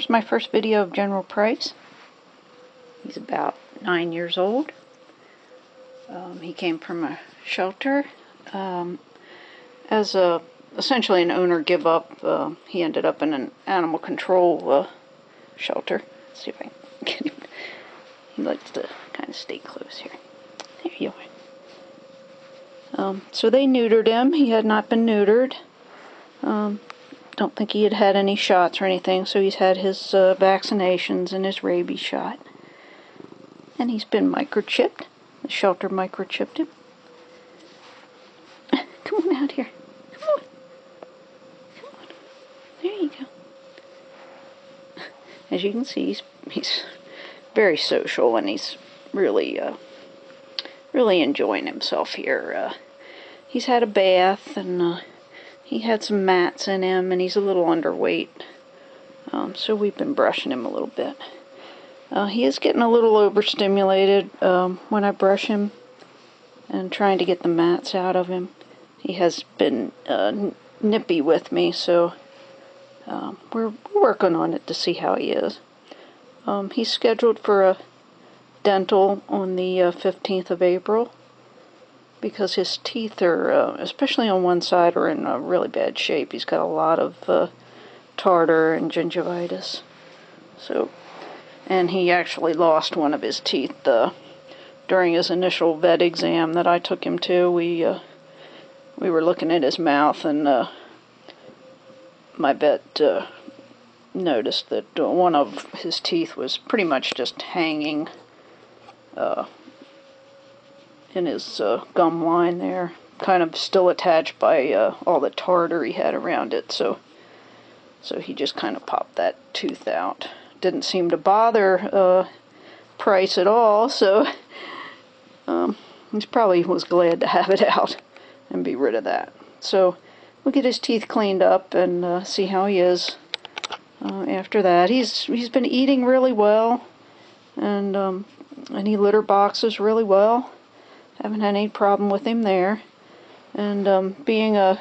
Here's my first video of General Price. He's about 9 years old. He came from a shelter. As essentially an owner give up, he ended up in an animal control shelter. Let's see if I can get him. He likes to kind of stay close here. There you are. So they neutered him. He had not been neutered. Don't think he had had any shots or anything, so he's had his vaccinations and his rabies shot. And he's been microchipped. The shelter microchipped him. Come on out here. Come on. Come on. There you go. As you can see, he's very social, and he's really enjoying himself here. He's had a bath, and he had some mats in him, and he's a little underweight. So we've been brushing him a little bit. He is getting a little overstimulated when I brush him and trying to get the mats out of him. He has been nippy with me, so we're working on it to see how he is. He's scheduled for a dental on the 15th of April because his teeth are, especially on one side, are in a really bad shape. He's got a lot of tartar and gingivitis. So, and he actually lost one of his teeth during his initial vet exam that I took him to. We were looking at his mouth, and my vet noticed that one of his teeth was pretty much just hanging in his gum line there, kind of still attached by all the tartar he had around it. So he just kind of popped that tooth out. Didn't seem to bother Price at all, so he probably was glad to have it out and be rid of that. So we'll get his teeth cleaned up and see how he is after that. He's been eating really well, and he litter boxes really well. Haven't had any problem with him there. And being a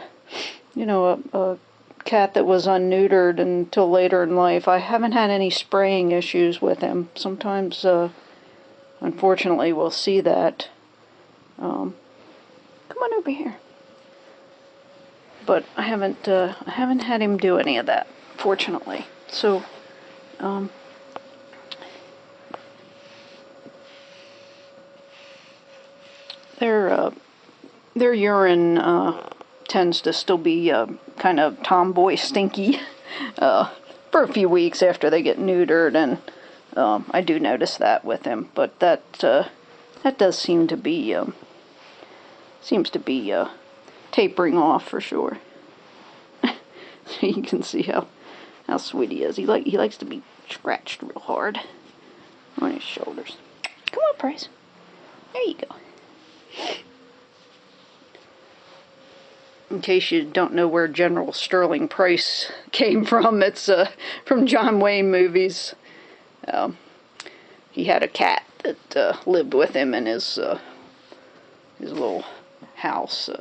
cat that was unneutered until later in life, I haven't had any spraying issues with him. Sometimes, unfortunately, we'll see that. Come on over here. But I haven't had him do any of that, fortunately. So, their urine tends to still be kind of tomboy stinky for a few weeks after they get neutered, and I do notice that with him. But that does seem to be tapering off for sure. So you can see how sweet he is. He likes to be scratched real hard on his shoulders. Come on, Price. There you go. In case you don't know where General Sterling Price came from, it's from John Wayne movies. He had a cat that lived with him in his little house,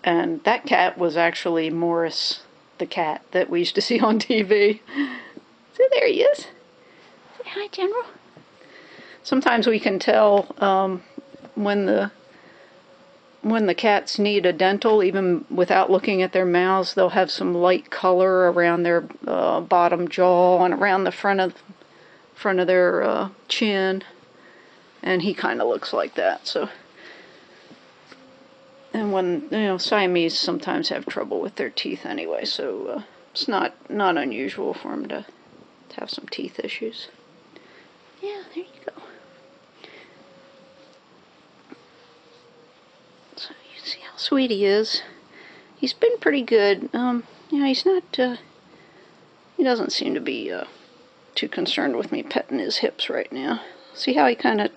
and that cat was actually Morris, the cat that we used to see on TV. So there he is. Say hi, General. Sometimes we can tell when the cats need a dental, even without looking at their mouths. They'll have some light color around their bottom jaw and around the front of their chin, and he kind of looks like that. So, and when Siamese sometimes have trouble with their teeth anyway, so it's not unusual for them to have some teeth issues. Yeah, there you go. So you see how sweet he is. He's been pretty good. He's not. He doesn't seem to be too concerned with me petting his hips right now. See how he kind of.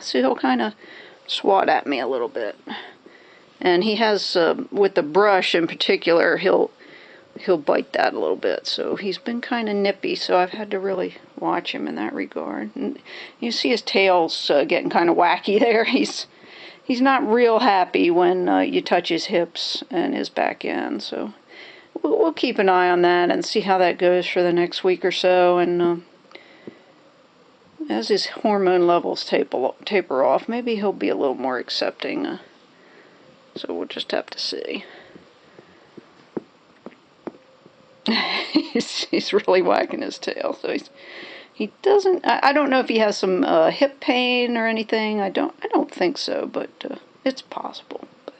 See he'll kind of swat at me a little bit. And he has with the brush in particular, he'll bite that a little bit. So he's been kind of nippy. So I've had to really watch him in that regard. And you see his tail's getting kind of wacky there. He's not real happy when you touch his hips and his back end, so we'll keep an eye on that and see how that goes for the next week or so. And as his hormone levels taper off, maybe he'll be a little more accepting. So we'll just have to see. he's really wagging his tail. So he doesn't. I don't know if he has some hip pain or anything. I don't think so, but it's possible. But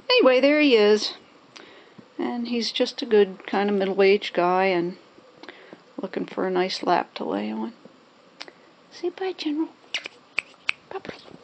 anyway, there he is, and he's just a good kind of middle-aged guy and looking for a nice lap to lay on. Say bye, General. Bye-bye.